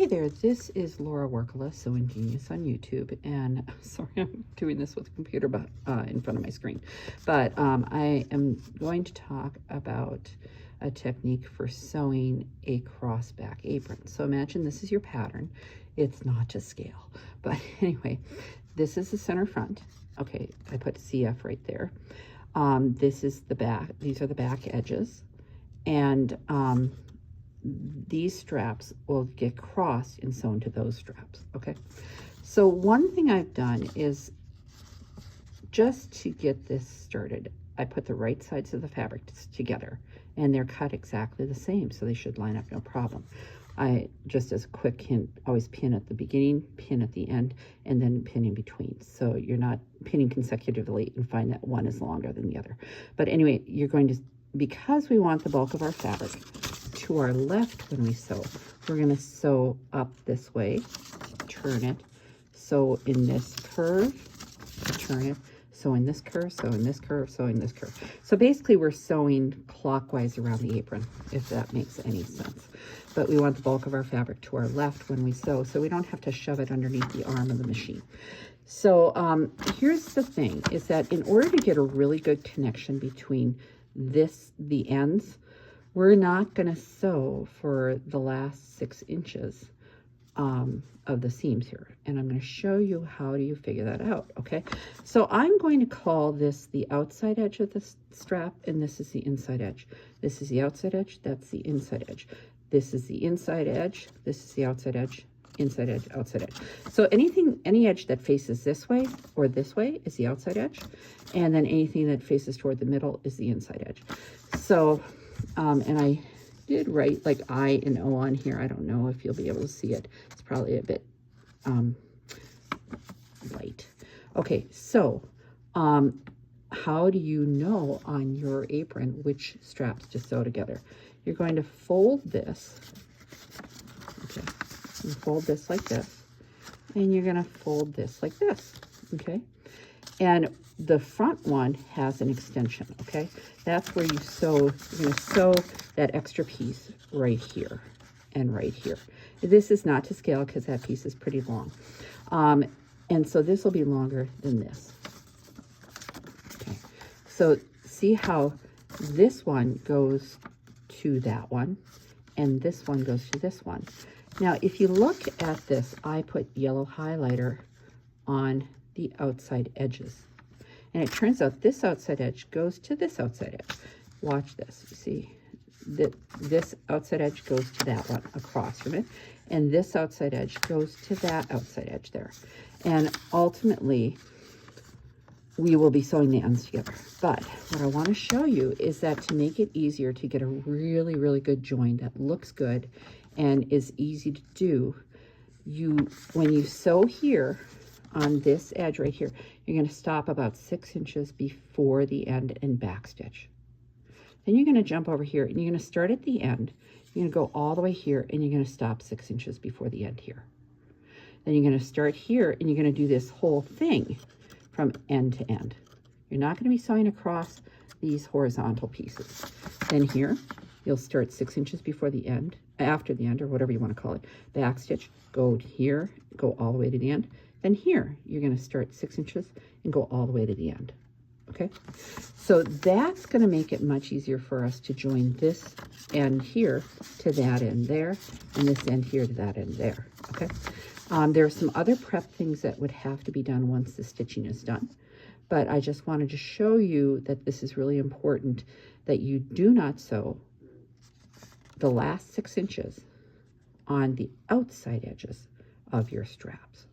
Hey there, this is Laura Workala, Sewing Genius on YouTube, and sorry I'm doing this with the computer in front of my screen, but I am going to talk about a technique for sewing a cross back apron. So imagine this is your pattern. It's not to scale, but anyway, this is the center front. Okay, I put CF right there. This is the back. These are the back edges, and these straps will get crossed and sewn to those straps. Okay, so one thing I've done is, just to get this started, I put the right sides of the fabric together, and they're cut exactly the same, so they should line up no problem. I, just as a quick hint, always pin at the beginning, pin at the end, and then pin in between, so you're not pinning consecutively and find that one is longer than the other. But anyway, you're going to, because we want the bulk of our fabric to our left when we sew, we're going to sew up this way, turn it, sew in this curve, turn it, sew in this curve, sew in this curve, sew in this curve. So basically we're sewing clockwise around the apron, if that makes any sense. But we want the bulk of our fabric to our left when we sew, so we don't have to shove it underneath the arm of the machine. So here's the thing, is that in order to get a really good connection between the ends, we're not going to sew for the last 6 inches of the seams here, and I'm going to show you how do you figure that out. Okay, so I'm going to call this the outside edge of the strap, and this is the inside edge. This is the outside edge, that's the inside edge. This is the inside edge, this is the outside edge, inside edge, outside edge. So any edge that faces this way or this way is the outside edge, and then anything that faces toward the middle is the inside edge. So and I did write like I and O on here. I don't know if you'll be able to see it. It's probably a bit light. Okay, so how do you know on your apron which straps to sew together? You're going to fold this. Okay, you fold this like this, and you're going to fold this like this. Okay, and the front one has an extension. Okay, that's where you sew. You're going to sew that extra piece right here and right here. This is not to scale because that piece is pretty long, and so this will be longer than this. Okay, so see how this one goes to that one, and this one goes to this one. Now, if you look at this, I put yellow highlighter on the outside edges. And it turns out this outside edge goes to this outside edge. Watch this. You see that this outside edge goes to that one across from it. And this outside edge goes to that outside edge there. And ultimately, we will be sewing the ends together. But what I want to show you is that to make it easier to get a really, really good join that looks good and is easy to do, when you sew here on this edge right here, you're going to stop about 6 inches before the end and back stitch. Then you're going to jump over here and you're going to start at the end. You're going to go all the way here and you're going to stop 6 inches before the end here. Then you're going to start here and you're going to do this whole thing from end to end. You're not going to be sewing across these horizontal pieces. Then here, you'll start 6 inches before the end, after the end, or whatever you want to call it. Back stitch, go here, go all the way to the end. Then here, you're going to start 6 inches and go all the way to the end. Okay, so that's going to make it much easier for us to join this end here to that end there, and this end here to that end there. Okay, there are some other prep things that would have to be done once the stitching is done, but I just wanted to show you that this is really important, that you do not sew the last 6 inches on the outside edges of your straps.